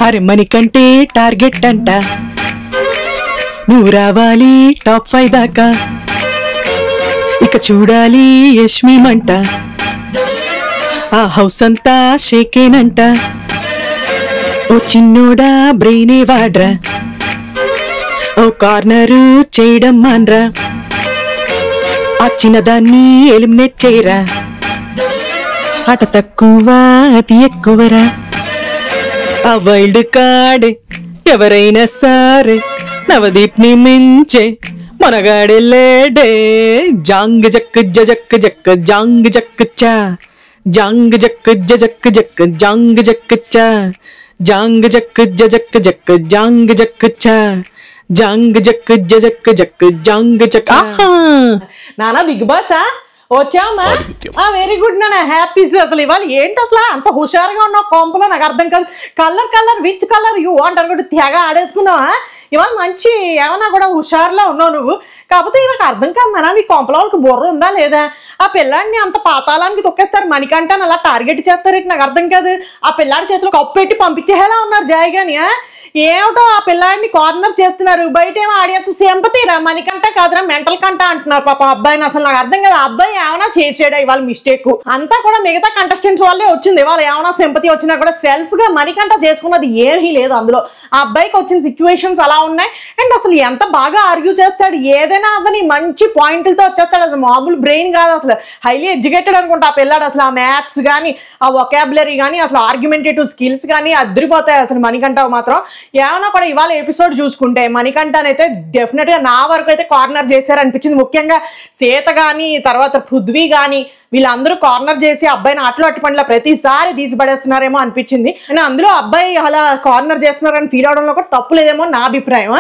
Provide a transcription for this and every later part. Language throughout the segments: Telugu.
అరే మనికంటే టార్గెట్ అంట, నువ్వు రావాలి టాప్ 5 దాకా, ఇక చూడాలి యష్మి మంట, ఆ హౌస్ అంతా షేకేనంట, ఓ చిన్నోడా బ్రెయినే వాడ్రా, ఓ కార్నరు చేయడం మాన్రా, ఆ చిన్నదాన్ని ఎలిమినేట్ చేయరా, ఆట తక్కువ అతి ఎక్కువరా, ఆ వైల్డ్ కార్డ్ ఎవరైనా సరే నవదీప్ ని మించే మనగాడే లేడే, జాంగ్ జక్ జక్ జక్ జాంగ్ జక్ చా, జాంగ్ జక్ జక్ జక్ జాంగ్ జక్ చా, జాంగ్ జక్ జక్ జక్ జాంగ్ జక్ చా, జాంగ్ జక్ జక్ జక్ జాంగ్ జక్. నానా బిగ్ బాసా వచ్చామా? వెరీ గుడ్ నాన్న, హ్యాపీస్. అసలు ఇవాళ ఏంటి అసలు అంత హుషారుగా ఉన్నావు కొంపలో? నాకు అర్థం కాదు. Colour which colour you want అనుకుంటే తెగ ఆడేసుకున్నావా ఇవాళ? మంచి ఏమన్నా కూడా హుషారులో ఉన్నావు నువ్వు. కాకపోతే నాకు అర్థం కాదు నాన్న, నీ కొంపలో వాళ్ళకి బుర్ర ఉందా లేదా? ఆ పిల్లాడిని అంత పాతాళానికి తొక్కేస్తారు, మణికంఠని అలా టార్గెట్ చేస్తారేంటి? నాకు అర్థం కాదు. ఆ పిల్లాడి చేతిలో కప్పు పెట్టి పంపించేలా ఉన్నారు జాయిగాని. ఏమిటో ఆ పిల్లాడిని కార్నర్ చేస్తున్నారు, బయట ఏమో ఆడియన్స్ సింపతీరా, మణికంఠ కాదురా మెంటల్ కంట అంటున్నారు పాప అబ్బాయిని. అసలు నాకు అర్థం కాదు, అబ్బాయి ఏమైనా చేసాడా ఇవాళ మిస్టేక్? అంతా కూడా మిగతా కంటెస్టెంట్స్ వాళ్ళే వచ్చింది. ఇవాళ ఏమైనా సింపతి వచ్చినా కూడా సెల్ఫ్ గా మణికంఠ చేసుకున్నది ఏమీ లేదు అందులో. ఆ అబ్బాయికి వచ్చిన సిచ్యువేషన్స్ అలా ఉన్నాయి. అండ్ అసలు ఎంత బాగా ఆర్గ్యూ చేస్తాడు, ఏదైనా అవని మంచి పాయింట్లతో వచ్చేస్తాడు. అసలు మామూలు బ్రెయిన్ కాదు, అసలు హైలీ ఎడ్యుకేటెడ్ అనుకుంటా ఆ పిల్లాడు. అసలు ఆ మ్యాథ్స్ కానీ, ఆ వొకాబులరీ కానీ, అసలు ఆర్గ్యుమెంటేటివ్ స్కిల్స్ కానీ అదిరిపోతాయి అసలు మణికంఠ మాత్రం. ఏమైనా కూడా ఇవాళ ఎపిసోడ్ చూసుకుంటే మణికంఠని అయితే డెఫినెట్ గా నా వరకు అయితే కార్నర్ చేశారనిపించింది. ముఖ్యంగా సీత కానీ, తర్వాత పృథ్వీ కానీ, వీళ్ళందరూ కార్నర్ చేసి అబ్బాయిని అట్లు అట్టి పండ్ల ప్రతిసారి తీసి పడేస్తున్నారేమో అనిపించింది. అండ్ అందులో అబ్బాయి అలా కార్నర్ చేస్తున్నారని ఫీల్ అవడంలో కూడా తప్పు లేదేమో నా అభిప్రాయం.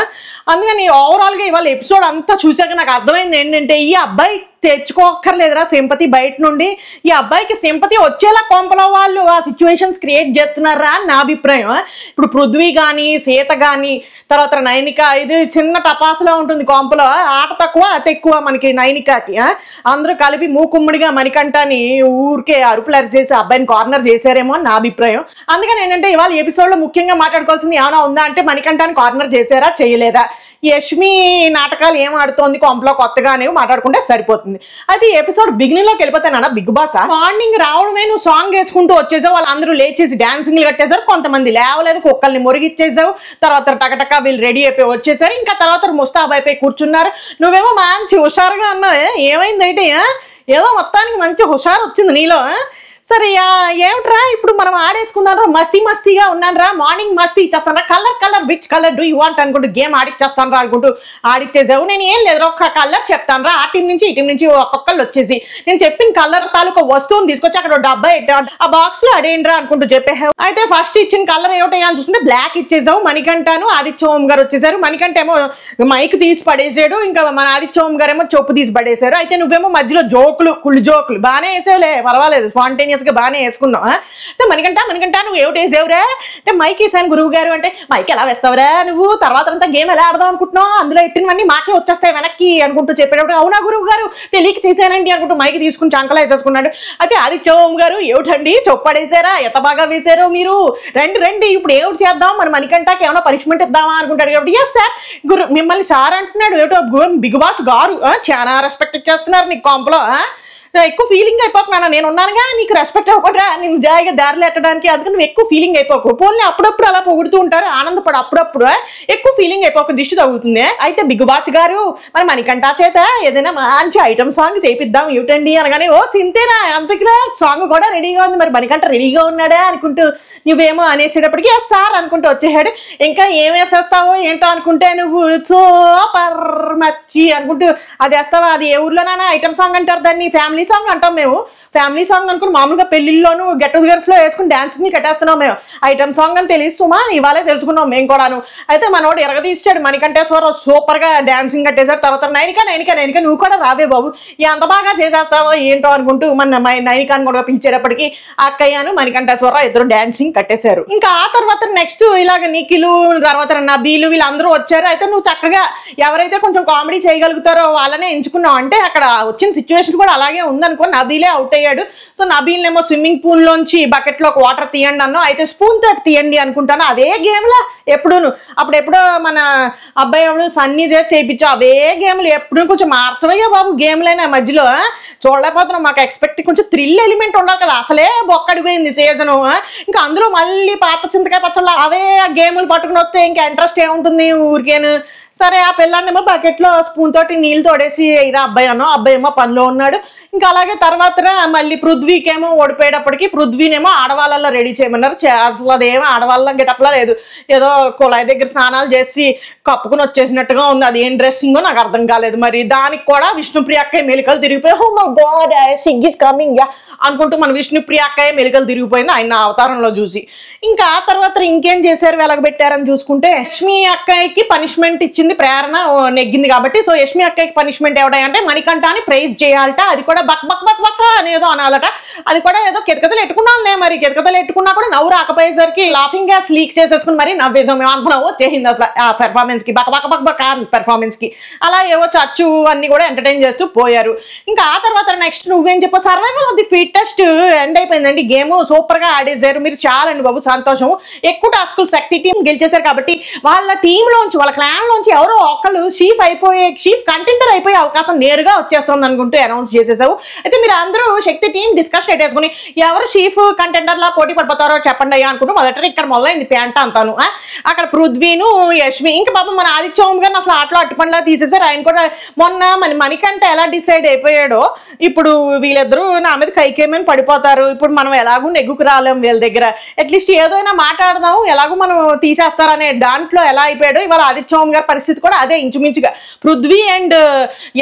అందుకని ఓవరాల్గా ఇవాళ ఎపిసోడ్ అంతా చూసాక నాకు అర్థమైంది ఏంటంటే, ఈ అబ్బాయి తెచ్చుకోక్కర్లేదురా సింపతి బయట నుండి, ఈ అబ్బాయికి సింపతి వచ్చేలా కొంపలో వాళ్ళు ఆ సిచ్యువేషన్స్ క్రియేట్ చేస్తున్నారా అని నా అభిప్రాయం. ఇప్పుడు పృథ్వీ కానీ, సీత కానీ, తర్వాత నైనిక, ఇది చిన్న టపాసులో ఉంటుంది కొంపలో. ఆట తక్కువ అతి ఎక్కువ మనకి నైనికకి. అందరూ కలిపి మూకుమ్ముడిగా మణికంఠని ఊరికే అరుపులు అరిచేసి అబ్బాయిని కార్నర్ చేశారేమో అని నా అభిప్రాయం. అందుకని ఏంటంటే ఇవాళ ఎపిసోడ్లో ముఖ్యంగా మాట్లాడుకోవాల్సింది ఏమైనా ఉందా అంటే, మణికంఠని కార్నర్ చేశారా చేయలేదా, యష్మి నాటకాలు ఏం ఆడుతోంది కొంపలో కొత్తగానే మాట్లాడుకుంటే సరిపోతుంది. అయితే ఈ ఎపిసోడ్ బిగినింగ్ లోకి వెళ్ళిపోతానన్నా బిగ్ బాస్ మార్నింగ్ రావడమే నువ్వు సాంగ్ వేసుకుంటూ వచ్చేసావు, వాళ్ళందరూ లేచేసి డాన్సింగ్లు కట్టేశారు, కొంతమంది లేవలేదు, కుక్కల్ని మురిగిచ్చేసావు, తర్వాత టకటక వీళ్ళు రెడీ అయిపోయి వచ్చేసారు, ఇంకా తర్వాత ముస్తాబ్ అయిపోయి కూర్చున్నారు. నువ్వేమో మంచి హుషారుగా ఉన్నావు, ఏమైందంటే ఏదో మొత్తానికి మంచి హుషారు వచ్చింది నీలో. సరే ఏమిట్రా ఇప్పుడు మనం ఆడేసుకున్నారా, మస్తీగా ఉన్నాను రా, మార్నింగ్ మస్తీ ఇచ్చేస్తాను రా, colour which colour do you want అనుకుంటూ గేమ్ ఆడిచ్చేస్తాను రా అనుకుంటూ ఆడిచ్చేసావు. నేను ఏం లేదు ఒక కలర్ చెప్తాను రా, ఆ టీం నుంచి ఈ టీం నుంచి ఒక్కొక్కళ్ళు వచ్చేసి నేను చెప్పిన కలర్ తాలూకా వస్తువుని తీసుకొచ్చి అక్కడ డబ్బా ఆ బాక్స్ లో అడేయండి రా అనుకుంటూ చెప్పేసావు. అయితే ఫస్ట్ ఇచ్చిన కలర్ ఏమిటో అని చూస్తుంటే బ్లాక్ ఇచ్చేసావు. మణికంఠను ఆదిత్య ఓం గారు వచ్చేసారు, మణికంఠ ఏమో మైక్ తీసి పడేసాడు, ఇంకా మన ఆదిత్య ఓం గారు ఏమో చొప్పు తీసి పడేశారు. అయితే నువ్వేమో మధ్యలో కుళ్ళు జోకులు బాగానే వేసావులే, పర్వాలేదు, స్పాంటేనియస్ గా బాగానే వేసుకున్నావు. అంటే మణికంఠ నువ్వు ఏమిటి వేసావురా అంటే, మైక్ వేసాను గురువు గారు అంటే, మైక్ ఎలా వేస్తావురా నువ్వు, తర్వాత అంతా గేమ్ ఎలా ఆడదాం అనుకుంటున్నావు, అందులో ఎట్టినవన్నీ మాకే వచ్చేస్తాయి వెనక్కి అనుకుంటూ చెప్పేటప్పుడు, అవునా గురువు గారు తెలియక చేశానండి అనుకుంటూ మైక్ తీసుకుని చంకలా వేసేసుకున్నాడు. అయితే ఆదిత్య ఓం గారు ఏమిటండి చొప్పడేసారా, ఎంత బాగా వేశారో మీరు, రండి ఇప్పుడు ఏమిటి చేద్దాం, మన మణికంఠకి ఏమైనా పనిష్మెంట్ ఇద్దామా అనుకుంటాడు. కాబట్టి ఎస్ సార్ గురు మిమ్మల్ని సార్ అంటున్నాడు, ఏమిటో బిగ్ బాస్ గారు చాలా రెస్పెక్ట్ ఇచ్చేస్తున్నారు నీకు కొంపలో. ఎక్కువ ఫీలింగ్ అయిపోతున్నాను, నేను ఉన్నానుగా నీకు రెస్పెక్ట్ అవ్వకుండా నేను జాయిగా దారిలో ఎట్టడానికి, అందుకని నువ్వు ఎక్కువ ఫీలింగ్ అయిపోకు. పోనీ అప్పుడప్పుడు అలా పొగుడుతూ ఉంటారు, ఆనందపడు అప్పుడప్పుడు, ఎక్కువ ఫీలింగ్ అయిపోక దిష్టి తగులుతుంది. అయితే బిగ్ బాస్ గారు మన మణికంఠ చేత ఏదైనా మంచి ఐటమ్ సాంగ్ చేపిద్దాం ఏమిటండి అనగానే, ఓ సింతేనా అంతకిరా సాంగ్ కూడా రెడీగా ఉంది, మరి మణికంఠ రెడీగా ఉన్నాడా అనుకుంటూ నువ్వేమో అనేసేటప్పటికి ఎస్ సార్ అనుకుంటూ వచ్చేసాడు. ఇంకా ఏం వేసేస్తావో ఏంటో అనుకుంటే నువ్వు సూపర్ మచ్చి అనుకుంటూ అది వేస్తావా, అది ఏ ఊర్లోనైనా ఐటమ్ సాంగ్ అంటారు దాన్ని, ఫ్యామిలీ సాంగ్ అంటాం మేము. ఫ్యామిలీ సాంగ్ అనుకుని మామూలుగా పెళ్లిల్లోనూ గెట్ టుగెదర్స్ లో వేసుకుని డాన్సింగ్ కట్టేస్తున్నాం మేము. ఐటమ్ సాంగ్ అని తెలుసుమా, ఇవాళే తెలుసుకున్నాం మేము కూడాను. అయితే మనోడు ఎరగదీసాడు, మణికంఠేశ్వరరావు సూపర్ గా డాన్సింగ్ కట్టేశాడు. తర్వాత నైనిక నువ్వు కూడా రావే బాబు, ఎంత బాగా చేసేస్తావో ఏంటో అనుకుంటూ మన నైనికాని కూడా పిలిచేటప్పటికి అక్కయ్యను మణికంఠేశ్వరరావు ఇద్దరు డాన్సింగ్ కట్టేశారు. ఇంకా ఆ తర్వాత నెక్స్ట్ ఇలాగ నిఖిలు, తర్వాత నబీలు వీళ్ళందరూ వచ్చారు. అయితే నువ్వు చక్కగా ఎవరైతే కొంచెం కామెడీ చేయగలుగుతారో వాళ్ళనే ఎంచుకున్నావు. అంటే అక్కడ వచ్చిన సిచ్యువేషన్ కూడా అలాగే ఉందనుకో, నబీలే అవుట్ అయ్యాడు. సో నబీల్నేమో స్విమ్మింగ్ పూల్ లోంచి బకెట్ లో వాటర్ తీయండి అన్నో, అయితే స్పూన్ తోటి తీయండి అనుకుంటాను. అదే గేమ్ లా ఎప్పుడూను. అప్పుడెప్పుడో మన అబ్బాయి ఎవడు సన్నీ చేయించు, అవే గేమ్లు ఎప్పుడు కొంచెం మార్చవయ్యా బాబు గేమ్లైనా మధ్యలో చూడలేకపోతున్నాం. మాకు ఎక్స్పెక్ట్ కొంచెం థ్రిల్ ఎలిమెంట్ ఉండాలి కదా, అసలే బొక్కడిపోయింది సీజను. ఇంకా అందులో మళ్ళీ పాత చింతకాయ పచ్చళ్ళు అవే గేములు పట్టుకుని వస్తే ఇంకా ఇంట్రెస్ట్ ఏముంటుంది ఊరికేను. సరే ఆ పిల్లాన్నేమో బకెట్లో స్పూన్ తోటి నీళ్ళు తోడేసి ఇరా అబ్బాయి అన్నో, అబ్బాయి ఏమో పనిలో ఉన్నాడు. ఇంకా అలాగే తర్వాత మళ్ళీ పృథ్వీకేమో ఓడిపోయేటప్పటికి పృథ్వీనేమో ఆడవాళ్ళలో రెడీ చేయమన్నారు. అసలు అదేమో ఆడవాళ్ళ గెటప్లా లేదు, ఏదో కుళాయి దగ్గర స్నానాలు చేసి కప్పుకుని వచ్చేసినట్టుగా ఉంది. అది ఏం డ్రెస్సింగో నాకు అర్థం కాలేదు. మరి దానికి కూడా విష్ణుప్రియ అక్కయ్య మెలికలు తిరిగిపోయి హో మై గాడ్ సిగ్ ఇస్ కమింగ్ యా అనుకుంటూ మన విష్ణుప్రియ అక్కయ్య మెలికలు తిరిగిపోయింది ఆయన అవతారంలో చూసి. ఇంకా ఆ తర్వాత ఇంకేం చేశారు వెలగబెట్టారని చూసుకుంటే, యష్మి అక్కయ్యకి పనిష్మెంట్ ఇచ్చింది ప్రేరణ నెగ్గింది కాబట్టి. సో యష్మి అక్కయ్యకి పనిష్మెంట్ ఎవడంటే మణికంఠ అని ప్రైజ్ చేయాలట. అది కూడా బక్ బక్ బక్ బక్ అనేదో అనాలట. అది కూడా ఏదో కితకతలు ఎట్టుకున్నాంలే, మరి కితకతలు ఎట్టుకున్నా కూడా నవ్వు రాకపోయేసరికి లాఫింగ్ గ్యాస్ లీక్ చేసేసుకుని మరి నవ్వేసాం మేము అంత నవ్వు వచ్చేసింది అసలు ఆ పెర్ఫార్మెన్స్ కి, బక్ బక్ బక్ బక్ పెర్ఫార్మెన్స్ కి. అలా ఏవో చచ్చు అన్ని కూడా ఎంటర్టైన్ చేస్తూ పోయారు. ఇంకా ఆ తర్వాత నెక్స్ట్ నువ్వేం చెప్పు, survival of the fittest end అయిపోయిందండి. గేమ్ సూపర్ గా ఆడేశారు మీరు, చాలండి బాబు సంతోషం. ఎక్కువ టాస్కులు శక్తి టీం గెలిచేశారు కాబట్టి వాళ్ళ టీంలోంచి వాళ్ళ క్లాన్ లోంచి ఎవరో ఒకళ్ళు చీఫ్ కంటెండర్ అయిపోయే అవకాశం నేరుగా వచ్చేస్తుంది అనుకుంటూ అనౌన్స్ చేసేసావు. అయితే మీరు అందరూ శక్తి టీం డిస్కషన్ పెట్టేసుకుని ఎవరు చీఫ్ కంటెండర్ లా పోటీ పడిపోతారో చెప్పండి అయ్యా అనుకుంటూ మొదట ఇక్కడ మొదలైంది పేంట అంతాను. అక్కడ పృథ్వీను యష్మి ఇంకా పాపం మన ఆదిత్య ఓం గారిని అసలు ఆటలో అట్టుపండ్లా తీసేసారు. ఆయన కూడా మొన్న మణికంఠ ఎలా డిసైడ్ అయిపోయాడో ఇప్పుడు వీళ్ళిద్దరూ నా మీద కైకేమని పడిపోతారు. ఇప్పుడు మనం ఎలాగూ నెగ్గుకు రాలేం వీళ్ళ దగ్గర, అట్లీస్ట్ ఏదైనా మాట్లాడదాం ఎలాగో మనం తీసేస్తారనే దాంట్లో ఎలా అయిపోయాడో ఇవాళ ఆదిత్య ఓం గారి పరిస్థితి కూడా అదే ఇంచుమించుగా. పృథ్వీ అండ్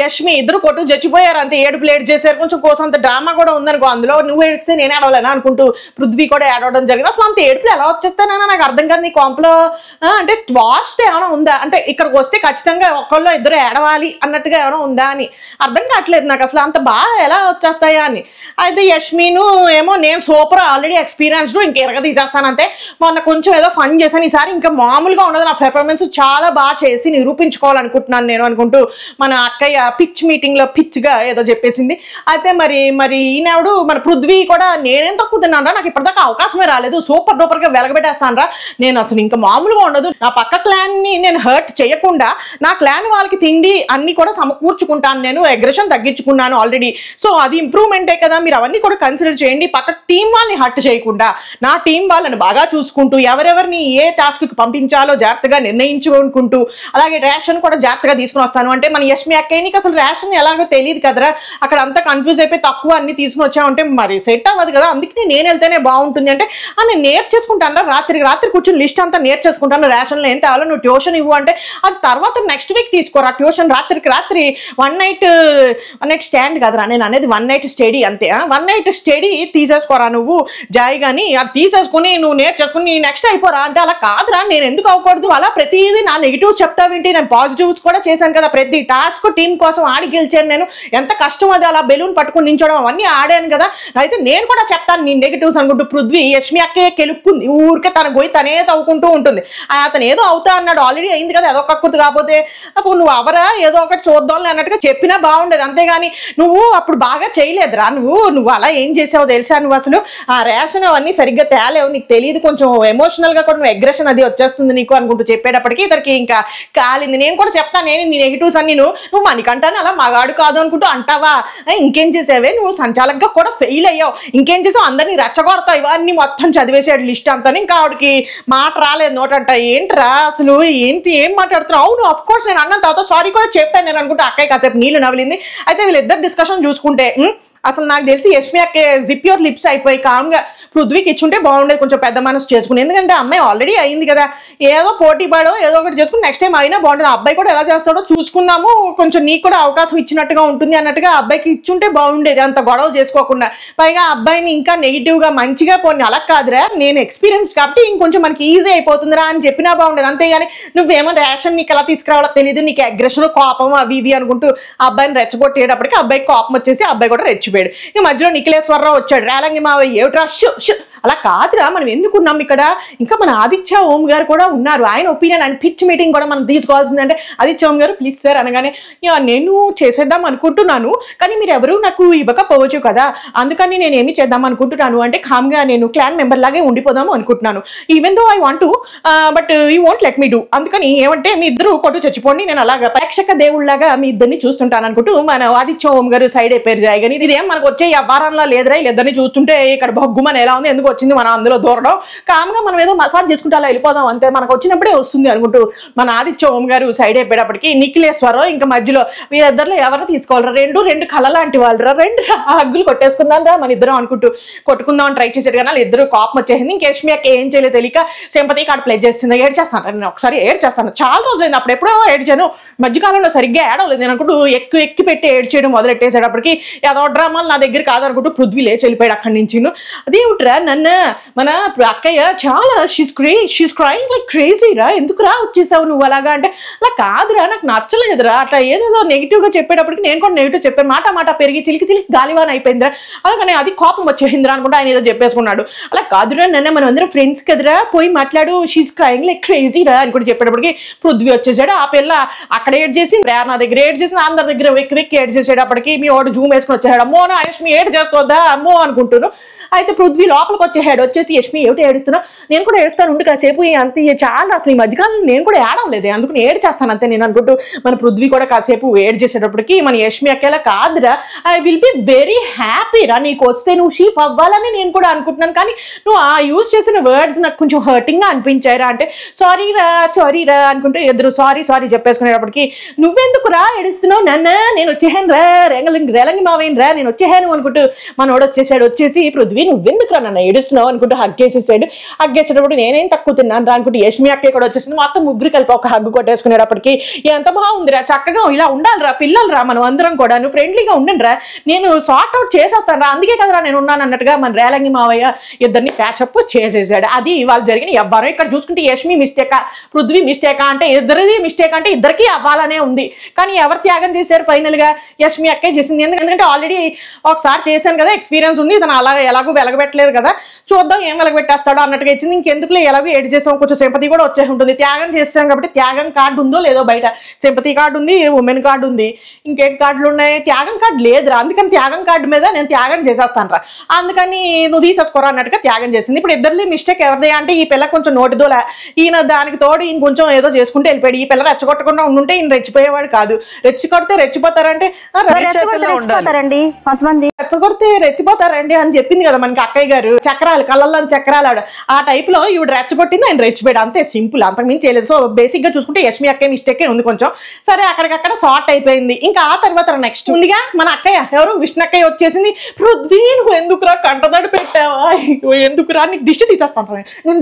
యష్మి ఇద్దరు కొట్టు చచ్చిపోయారు, అంతే ఏడుపులు ఏడు చేశారు. కొంచెం కోసంత డ్రామా కూడా ఉందనుకో, అందులో నువ్వు ఏడిస్తే నేను ఏడవలేనా అనుకుంటూ పృథ్వీ కూడా ఏడవడం జరిగింది. అసలు అంత ఏడుపులు ఎలా వచ్చేస్తానైనా నాకు అర్థం కాదు. నీ కాంప్లో అంటే ట్వాస్ట్ ఏమైనా ఉందా, అంటే ఇక్కడికి వస్తే ఖచ్చితంగా ఒకళ్ళు ఇద్దరు ఏడవాలి అన్నట్టుగా ఏమైనా ఉందా అని అర్థం కావట్లేదు నాకు అసలు, అంత బాగా ఎలా వచ్చేస్తాయా అని. అయితే యష్మిను ఏమో నేను సూపర్ ఆల్రెడీ ఎక్స్పీరియన్స్డ్ ఇంక ఎరగ తీసేస్తాను అంతే, మొన్న కొంచెం ఏదో ఫన్ చేశాను, ఈసారి ఇంకా మామూలుగా ఉండదు, నా పెర్ఫార్మెన్స్ చాలా బాగా చేసి నిరూపించుకోవాలనుకుంటున్నాను నేను అనుకుంటూ మన అక్కయ్య పిచ్ మీటింగ్ లో పిచ్ గా ఏదో చెప్పేసింది. అయితే మరి ఈనాడు మన పృథ్వీ కూడా నేనేం తక్కువ తిన్నాను రా, నాకు ఇప్పటిదాకా అవకాశమే రాలేదు, సూపర్ డూపర్ గా వెలగబెట్టేస్తాను రా నేను, అసలు ఇంకా మామూలుగా ఉండదు, నా పక్క క్లాన్ ని నేను హర్ట్ చేయకుండా నా క్లాన్ వాళ్ళకి తిండి అన్ని కూడా సమకూర్చుకుంటాను, నేను అగ్రెషన్ తగ్గించుకున్నాను ఆల్రెడీ. సో అది ఇంప్రూవ్మెంటే కదా, మీరు అవన్నీ కూడా కన్సిడర్ చేయండి. పక్క టీం వాళ్ళని హర్ట్ చేయకుండా నా టీం వాళ్ళని బాగా చూసుకుంటూ ఎవరెవరిని ఏ టాస్క్ కి పంపించాలో జాగ్రత్తగా నిర్ణయించుకుంటూ అలాగే రేషన్ కూడా జాగ్రత్తగా తీసుకుని వస్తాను. అంటే మన యష్మి అక్కయ్యకి అసలు రేషన్ ఎలాగో తెలియదు కదరా, అక్కడ అంతా కన్ఫ్యూజ్ అయిపోయి తక్కువ అన్ని తీసుకుని వచ్చామంటే మరి సెట్ అవ్వదు కదా, అందుకే నేను వెళ్తేనే బాగుంటుంది అంటే నేను నేర్చేసుకుంటాను, రాత్రి కూర్చొని లిస్ట్ అంతా నేర్చేసుకుంటాను, రేషన్లో ఏం తేవాలో నువ్వు ట్యూషన్ ఇవ్వు అంటే అది తర్వాత నెక్స్ట్ వీక్ తీసుకోరా ట్యూషన్, రాత్రి వన్ నైట్ స్టాండ్ కదరా నేను అనేది, వన్ నైట్ స్టడీ అంతే, వన్ నైట్ స్టడీ తీసేసుకోరా నువ్వు జాయి కానీ, అది తీసేసుకుని నువ్వు నేర్చేసుకుని నెక్స్ట్ అయిపోరా అంటే అలా కాదురా, నేను ఎందుకు అవ్వకూడదు, అలా ప్రతిదీ నా నెగిటివ్స్ చెప్తావేంటి, నేను పాజిటివ్స్ కూడా చేశాను కదా, ప్రతి టాస్క్ టీం కోసం ఆడి గెలిచాను నేను, ఎంత కష్టం అది అలా బెలూన్ పట్టుకుని నించోడం అవన్నీ ఆడాను కదా, అయితే నేను కూడా చెప్తాను నీ నెగిటివ్స్ అనుకుంటూ పృథ్వీ యష్మి అక్కే కెలుక్కుంది, ఊరికే తన పోయి తనే తవ్వుకుంటూ ఉంటుంది. అతను ఏదో అవుతా అన్నాడు, ఆల్రెడీ అయింది కదా, అదొక కక్కుర్తి కాకపోతే అప్పుడు నువ్వు అవరా ఏదో ఒకటి చూద్దాం అన్నట్టుగా చెప్పినా బాగుండేది, అంతేగాని నువ్వు అప్పుడు బాగా చేయలేదురా, నువ్వు అలా ఏం చేసావో తెలుసా, నువ్వు అసలు ఆ రేషన్ అవన్నీ సరిగ్గా తేలేవు, నీకు తెలియదు, కొంచెం ఎమోషనల్ గా కూడా నువ్వు అగ్రెషన్ అది వచ్చేస్తుంది నీకు అనుకుంటూ చెప్పేటప్పటికి ఇతనికి ఇంకా కాలింది. నేను కూడా చెప్తాను, నేను నీ నెగిటివ్స్ అన్ని నువ్వు మణికంఠాను అలా మగాడు కాదు అనుకుంటూ అంటావా, ఇంకేం చేసావే నువ్వు సంచాలకుగా కూడా ఫెయిల్ అయ్యావు, ఇంకేం చేసావు అందరినీ రెచ్చగొడతావు, ఇవన్నీ మొత్తం చదివేసాడు లిస్ట్ అంతా. ఇంకా ఆవిడకి మాట రాలేదు నోటంట, ఏంట్రా అసలు ఏంటి ఏం మాట్లాడుతున్నావు, అవును అఫ్ కోర్స్ నేను అన్న తర్వాత సారీ కూడా చెప్పాను నేను అనుకుంటే అక్కయ్య కాసేపు నీళ్ళు నవ్విలింది. అయితే వీళ్ళిద్దరు డిస్కషన్ చూసుకుంటే అసలు నాకు తెలిసి యష్మి అక్క జిప్ యువర్ లిప్స్ అయిపోయి కామ్గా పృథ్వీకి ఇచ్చుంటే బాగుండేది, కొంచెం పెద్ద మనసు చేసుకుని, ఎందుకంటే అమ్మాయి ఆల్రెడీ అయింది కదా, ఏదో పోటీ పడో ఏదో ఒకటి చేసుకుని నెక్స్ట్ టైం అయినా బాగుంటుంది, అబ్బాయి కూడా ఎలా చేస్తాడో చూసుకుందాము, కొంచెం నీకు కూడా అవకాశం ఇచ్చినట్టుగా ఉంటుంది అన్నట్టుగా అబ్బాయికి ఇచ్చుంటే బాగుండేది, అంత గొడవ చేసుకోకుండా. పైగా అబ్బాయిని ఇంకా నెగిటివ్ గా మంచిగా పోనీ అలా కాదురా నేను ఎక్స్పీరియన్స్ కాబట్టి ఇంకొంచెం మనకి ఈజీ అయిపోతుందిరా అని చెప్పినా బాగుండేది, అంతేగాని నువ్వేమో రేషన్ నీకు ఎలా తీసుకురావాలో తెలియదు, నీకు అగ్రెషన్ కోపం అవి ఇవి అనుకుంటూ అబ్బాయిని రెచ్చగొట్టేటప్పటికి అబ్బాయికి కోపం వచ్చేసి అబ్బాయి కూడా రెచ్చిపోయాడు. ఇక మధ్యలో నిఖిలేశ్వరరావు వచ్చాడు, రేలంగి మావయ్య ఏమిట్రా అలా కాదురా, మనం ఎందుకున్నాం ఇక్కడ, ఇంకా మన ఆదిత్య ఓం గారు కూడా ఉన్నారు, ఆయన ఒపీనియన్, ఆయన పిచ్ మీటింగ్ కూడా మనం తీసుకోవాల్సిందంటే ఆదిత్య ఓం గారు ప్లీజ్ సార్ అనగానే నేను చేసేద్దాం అనుకుంటున్నాను కానీ మీరు ఎవరు నాకు ఇవ్వకపోవచ్చు కదా, అందుకని నేను ఏమి చేద్దాం అనుకుంటున్నాను అంటే కామ్గా నేను క్లాన్ మెంబర్ లాగే ఉండిపోదాము అనుకుంటున్నాను, even though I want to but you won't let me do, అందుకని ఏమంటే మీ ఇద్దరు కొట్టు చచ్చిపోండి, నేను అలాగా ప్రేక్షక దేవుళ్ళలాగా మీ ఇద్దరిని చూస్తుంటాను అనుకుంటూ మన ఆదిత్య ఓం గారు సైడ్ అయిపోయారు. జాయిగాని ఇదేం మనకు వచ్చే వ్యవహారంలో లేదురా, ఇద్దరిని చూస్తుంటే ఇక్కడ బొగ్గుమని ఎలా ఉంది, ఎందుకు వచ్చింది మనం అందులో దూరడం, కామ్గా మనం ఏదో మసాజ్ చేసుకుంటే అలా వెళ్ళిపోదాం అంతే, మనకు వచ్చినప్పుడే వస్తుంది అనుకుంటూ మన ఆదిత్య ఓం గారు సైడ్ అయిపోయేటప్పటికి నిఖిలేశ్వరరావు ఇంకా మధ్యలో వీరిద్దరిలో ఎవరు తీసుకోవాలరా, రెండు కళ లాంటి వాళ్ళరా, రెండు హగ్గులు కొట్టేసుకుందాం రా మన ఇద్దరం అనుకుంటూ కొట్టుకుందాం అని ట్రై చేసాడు కానీ ఇద్దరు కోపం వచ్చేసింది. ఇంకేష్మి అక్క ఏం చేయలేదు తెలియక సింపతి కార్డు ప్లే చేస్తుంది. ఏడ్చేస్తాను నేను ఒకసారి ఏడ్చేస్తాను, చాలా రోజులైంది, అప్పుడు ఎప్పుడో ఏడ్చాను, మధ్యకాలంలో సరిగ్గా ఏడవలేదు నేను అనుకుంటూ ఎక్కి పెట్టి ఏడ్చేయడం మొదలెట్టేసేటప్పటికి ఏదో డ్రామాలు నా దగ్గర కాదనుకుంటూ పృథ్వీ లేచి వెళ్ళిపోయాడు అక్కడి నుంచి. అదే ఉట్రా నన్ను మన అక్కయ్య చాలా షీస్ క్రైయింగ్ లైక్ క్రేజీ రా, ఎందుకురా వచ్చేసావు నువ్వు అలాగా అంటే, అలా కాదురా నాకు నచ్చలేదురా, అట్లా ఏదేదో నెగిటివ్గా చెప్పేటప్పటికి నేను కూడా నెగిటివ్ చెప్పాను, మాట పెరిగి చిలికి గాలివాన్ అయిపోయిందిరా, అలాగనే అది కోపం వచ్చేసిందిరా అనుకుంటే ఆయన ఏదో చెప్పేసుకున్నాడు. అలా కాదురా నన్ను మనం అందరం ఫ్రెండ్స్ కదరా, పోయి మాట్లాడు, షీస్ క్రైయింగ్ లైక్ క్రేజీ రా అని కూడా చెప్పేటప్పటికి పృథ్వీ వచ్చేసాడు. ఆ పిల్ల అక్కడ ఏడ్ చేసి ప్రేరణ దగ్గర ఏడ్ చేసి అందరి దగ్గర వెక్కి ఏడ్ చేసేటప్పటికి మీ వాడు జూమ్ వేసుకుని వచ్చేసాడు. అమ్మో నా యష్మి ఏడ్ చేస్తుందా అమ్మో అనుకుంటున్నాను. అయితే పృథ్వీ లోపలికి వచ్చేసి యష్మి ఏమిటి ఏడుస్తున్నా, నేను కూడా ఏడుస్తాను ఉండి కాసేపు అంతే, చాలా అసలు ఈ మధ్యకాలంలో నేను కూడా ఏడవలేదు అందుకని ఏడ్ చేస్తాను అంతే నేను అనుకుంటూ మన పృథ్వీ కూడా కాసేపు ఏడ్ చేసేటప్పటికి మన యష్మి అక్కేలా కాదురా, I will be very happy రా, నీకు వస్తే నువ్వు షీప్ అవ్వాలని నేను కూడా అనుకుంటున్నాను, కానీ నువ్వు ఆ యూజ్ చేసిన వర్డ్స్ నాకు కొంచెం హర్టింగ్గా అనిపించాయిరా అంటే సారీ రా అనుకుంటూ ఇద్దరు సారీ చెప్పేసుకునేటప్పటికి నువ్వెందుకు రా ఏడుస్తున్నావు నేను వచ్చేహాను రా, రేలంగి మావేను రా, నేను వచ్చేహాను అనుకుంటూ మనోడు వచ్చేసి పృథ్వీ నువ్వెందుకు రా నన్ను ఏడుస్తున్నావు అనుకుంటూ హగ్గేసేటప్పుడు నేనేం తక్కువ తిన్నాను రా అనుకుంటూ యష్మి అక్కే కూడా వచ్చేసింది. మొత్తం ముగ్గురు కలిపి ఒక హగ్గు కొట్టేసుకునేటప్పటికి ఎంత బాగుందిరా, చక్కగా ఇలా ఉండాలిరా పిల్లలు రా, మనం అందరం కూడా నువ్వు ఫ్రెండ్లీగా ఉండండి రా, నేను సార్ట్ అవుట్ చేసేస్తాను రా, అందుకే కదరా నేను ఉన్నాను అన్నట్టుగా మన రేలంగి మావయ్య ఇద్దరిని ప్యాచప్ చేసేసాడు. అది వాళ్ళు జరిగిన ఎవ్వరూ ఇక్కడ చూసుకుంటే యష్మి మిస్టేకా పృథ్వీ మిస్టేకా అంటే ఇద్దరిది మిస్టేక్ అంటే ఇద్దరికి అవ్వాలనే ఉంది, కానీ ఎవరు త్యాగం చేశారు ఫైనల్ గా యష్మి అక్కే చేసింది. ఎందుకంటే ఆల్రెడీ ఒకసారి చేశాను కదా ఎక్స్పీరియన్స్ ఉంది, తను అలా ఎలాగో వెలగబెట్టలేదు కదా, చూద్దాం ఏం వెలగబెట్టేస్తాడో అన్నట్టుగా ఇచ్చింది. ఇంకెందుకులే ఎలాగో ఏడ్ చేసాం, కొంచెం సింపతి కూడా వచ్చే ఉంటుంది, త్యాగం చేసాం కాబట్టి త్యాగం కార్డు ఉందో లేదో బయట సింపతి కార్డు ఉంది, ఉమెన్ కార్డు ఉంది, ఇంకేం కార్డులు ఉన్నాయి, త్యాగం కార్డు లేదురా, అందుకని త్యాగం కార్డు మీద నేను త్యాగం చేసేస్తాను రా, అందుకని నువ్వు తీసేసుకోరా అన్నట్టుగా త్యాగం చేసింది. ఇప్పుడు ఇద్దరిది మిస్టేక్ ఎవరిది అంటే ఈ పిల్ల కొంచెం నోటిదోల, ఈయన దానికి తోడు ఈయన కొంచెం ఏదో చేసుకుంటే వెళ్ళిపోయాడు, ఈ పిల్ల రెచ్చగొట్టకుండా ఉండుంటే ఈయన రెచ్చిపోయేవాడు కాదు, రెచ్చికొడితే రెచ్చిపోతారంటే రెచ్చగొడితే రెచ్చిపోతారండి అని చెప్పింది కదా మనకి అక్కయ్య గారు, చక్రాలు కళ్ళల్లో చక్రాలు ఆ టైప్ లో ఈవిడ రెచ్చగొట్టింది, ఆయన రెచ్చిపోయాడు అంతే సింపుల్, అంతకు మించి చేయలేదు. సో బేసిక్ గా చూసుకుంటే యష్మి అక్కయ్య మిస్టేక్ ఉంది కొంచెం, సరే అక్కడికక్కడ సార్ట్ అయిపోయింది. ఇంకా ఆ తర్వాత నెక్స్ట్ ఉందిగా మన అక్కయ్య ఎవరు విష్ణక్కయ్య వచ్చేసింది, పృథ్వీ నువ్వు ఎందుకురా కంటదడి పెట్టావా, ఎందుకురా నీకు దిష్టి తీసేస్తాను, నేను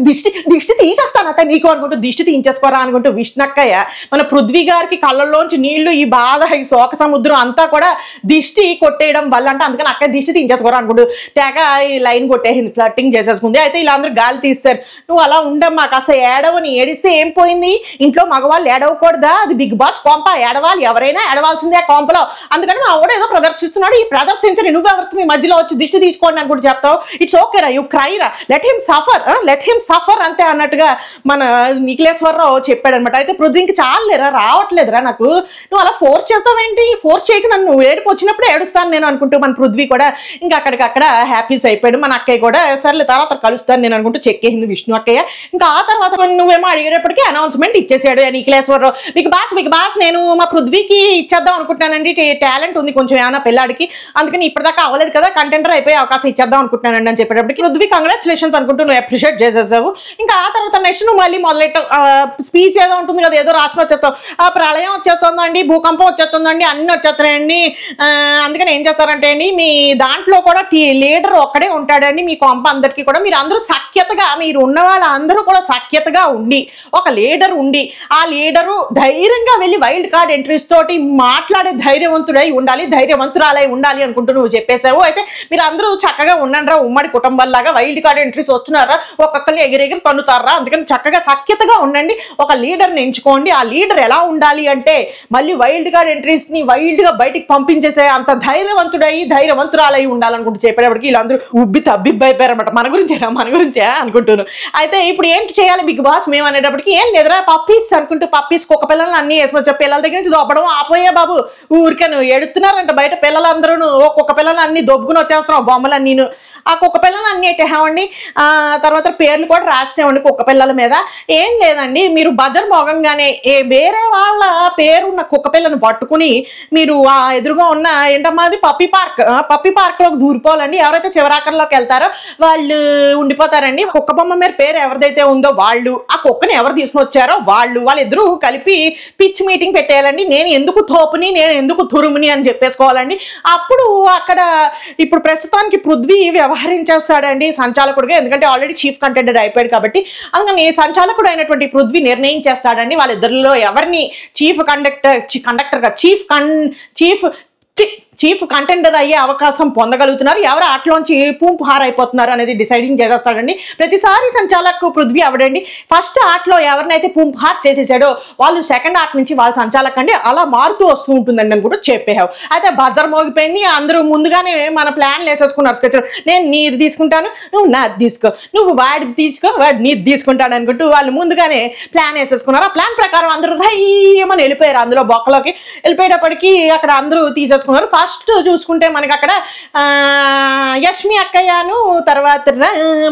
దిష్టి తీసేస్తాను అక్క నీకు అనుకుంటూ దిష్టి తీయించేసుకోరా అనుకుంటూ విష్ణక్కయ్య మన పృథ్వీ గారికి కళ్ళల్లోంచి నీళ్లు ఈ బాధ ఈ శోక సముద్రం అంతా కూడా దిష్టి కొట్టేయడం వల్ల అంటే అందుకని అక్క దిష్టి తీయించేసుకోరా అనుకుంటూ తెగ ఈ లైన్ కొట్టేసింది, ఫ్లట్టింగ్ చేసేసుకుంది. అయితే ఇలా అందరూ గాలి తీస్తారు, నువ్వు అలా ఉండమ్మా కాస్త ఏడవని, ఏడిస్తే ఏం పోయింది, ఇంట్లో మగవాళ్ళు ఏడవకూడదా, అది బిగ్ బాస్ కొంప, ఏడవాలి ఎవరైనా ఏడవాల్సిందే ఆ కొంపలో, అందుకని మా ఊడ ఏదో ప్రదర్శిస్తున్నాడు, ఈ ప్రదర్శించని నువ్వెవరికి మీ మధ్యలో వచ్చి దిష్టి తీసుకోండి అని కూడా చెప్తావు, ఇట్స్ ఓకే రా, యూ క్రై రా, లెట్ హిమ్ సఫర్ అంతే అన్నట్టుగా మన నిఖిలేశ్వరరావు చెప్పాడు అనమాట. అయితే పృథ్వీకి చాలేరా రావట్లేదురా నాకు, నువ్వు అలా ఫోర్స్ చేస్తావేంటి, ఫోర్స్ చేయక నన్ను ఏడుపు వచ్చినప్పుడే ఏడుస్తాను నేను అనుకుంటూ మన పృథ్వీ కూడా ఇంకా అక్కడికక్కడ హ్యాపీస్ అయిపోయాడు. మన అక్కయ్య కూడా సర్లే తర్వాత కలుస్తాను నేను అనుకుంటూ చెక్ చేసింది విష్ణు అక్కయ్య. ఇంకా ఆ తర్వాత నువ్వేమో అడిగేటప్పటికీ అనౌన్స్మెంట్ ఇచ్చేసాడు నిఖిలేశ్వరరావు, బిగ్ బాస్ నేను మా పృథ్వీకి ఇచ్చేద్దాం అనుకుంటున్నానండి, టాలెంట్ ఉంది కొంచెం ఏమైనా పిల్లాడికి, అందుకని ఇప్పటిదాకా అవ్వలేదు కదా కంటెంటర్ అయిపోయి అవకాశం ఇచ్చేద్దాం అనుకుంటున్నానండి అని చెప్పేటప్పటికి పృథ్వీ కంగ్రాచులేషన్స్ అనుకుంటూ నువ్వు అప్రిషియేట్ చేసేసావు. ఇంకా ఆ తర్వాత నెక్స్ట్ నువ్వు మళ్ళీ మొదలెట్టావు, స్పీచ్ ఏదో ఉంటుంది కదా ఏదో రాసుకొని వచ్చేస్తావు, ఆ ప్రళయం వచ్చేస్తుందండి, భూకంపం వచ్చేస్తుందండి, అన్ని వచ్చేస్తున్నాయండి, అందుకని ఏం చేస్తారంటే అండి మీ దాంట్లో కూడా లీడర్ ఒక్కడే ఉంటాడండి, మీ కొంప అందరికీ కూడా మీరు అందరూ సఖ్యతగా మీరు ఉన్న వాళ్ళందరూ కూడా సఖ్యతగా ఉండి ఒక లీడర్ ఉండి ఆ లీడరు ధైర్యంగా వెళ్ళి వైల్డ్ కార్డ్ ఎంట్రీస్ తోటి మాట్లాడే ధైర్యవంతుడై ఉండాలి, ధైర్యవంతురాలై ఉండాలి అనుకుంటూ నువ్వు చెప్పేసావు. అయితే మీరు అందరూ చక్కగా ఉండండిరా, ఉమ్మడి కుటుంబాల్లాగా వైల్డ్ కార్డ్ ఎంట్రీస్ వస్తున్నారా ఒక్కొక్కరిని ఎగిరెగిరి పన్నుతారా, అందుకని చక్కగా సఖ్యతగా ఉండండి, ఒక లీడర్ని ఎంచుకోండి, ఆ లీడర్ ఎలా ఉండాలి అంటే మళ్ళీ వైల్డ్ కార్డ్ ఎంట్రీస్ ని వైల్డ్ గా బయటికి పంపించేసే అంత ధైర్యవంతుడై ధైర్యవంతురాలై ఉండాలనుకుంటూ చెప్పేటప్పటికి వీళ్ళందరూ ఉబ్బి తబ్బిబ్బైపోయారు. అనమాట. మన గురించే అనుకుంటున్నాను. అయితే ఇప్పుడు ఏంటి చేయాలి బిగ్ బాస్ మేము అనేటప్పటికి, ఏం లేదురా పప్పీస్ అనుకుంటూ పప్పీస్ కుక్క పిల్లలు అన్ని వేసుకొచ్చా. పిల్లల దగ్గర నుంచి దొబ్బడం ఆపోయే బాబు, ఊరికను ఎడుతున్నారంట బయట పిల్లలందరూ. కుక్క పిల్లలు అన్ని దొబ్బుకుని వచ్చేస్తున్నాం బొమ్మలు నేను. ఆ కుక్క పిల్లలు అన్ని ఎట్టేసామండి. తర్వాత పేర్లు కూడా రాసేవాడి కుక్క పిల్లల మీద. ఏం లేదండి, మీరు బజర్ మోగంగానే వేరే వాళ్ళ పేరున్న కుక్క పిల్లను పట్టుకుని మీరు ఆ ఎదురుగా ఉన్న ఏంటమ్మా అది పప్పీ పార్క్ లోకి దూరిపోవాలండి. ఎవరైతే చివరాకర్లోకి వెళ్తారో వాళ్ళు ఉండిపోతారండి. కుక్క బొమ్మ మీద పేరు ఎవరిదైతే ఉందో వాళ్ళు, ఆ కుక్కని ఎవరు తీసుకుని వచ్చారో వాళ్ళిద్దరూ కలిపి పిచ్ మీటింగ్ పెట్టేయాలండి. నేను ఎందుకు తోపుని, నేను ఎందుకు తురుముని అని చెప్పేసుకోవాలండి. అప్పుడు అక్కడ ఇప్పుడు ప్రస్తుతానికి పృథ్వీ వ్యవహరించేస్తాడండి సంచాలకుడిగా, ఎందుకంటే ఆల్రెడీ చీఫ్ కంటెండర్ అయిపోయాడు కాబట్టి. అందుకని సంచాలకుడు అయినటువంటి పృథ్వీ నిర్ణయించేస్తాడండి వాళ్ళిద్దరిలో ఎవరిని చీఫ్ కంటెండర్ అయ్యే అవకాశం పొందగలుగుతున్నారు, ఎవరు ఆటలోంచి పూంపుహారైపోతున్నారు అనేది డిసైడింగ్ చేసేస్తాడండి. ప్రతిసారి సంచాలకు పృథ్వీ అవడండి. ఫస్ట్ ఆటలో ఎవరినైతే పూంపుహార్ చేసేసాడో వాళ్ళు సెకండ్ ఆట నుంచి వాళ్ళ సంచాలక్ అండి అలా మారుతూ వస్తూ ఉంటుందండి అని కూడా చెప్పేహావు. అయితే బజర్ మోగిపోయింది. అందరూ ముందుగానే మన ప్లాన్లు వేసేసుకున్నారు స్కెచ్. నేను నీది తీసుకుంటాను, నువ్వు నాది తీసుకో, నువ్వు వాడిది తీసుకో, వాడు నీది తీసుకుంటాను అనుకుంటూ వాళ్ళు ముందుగానే ప్లాన్ వేసేసుకున్నారు. ఆ ప్లాన్ ప్రకారం అందరూ ఏమని వెళ్ళిపోయారు. అందులో బొక్కలోకి వెళ్ళిపోయేటప్పటికి అక్కడ అందరూ తీసేసుకున్నారు. ఫస్ట్ చూసుకుంటే మనకి అక్కడ యష్మి అక్కయ్యను తర్వాత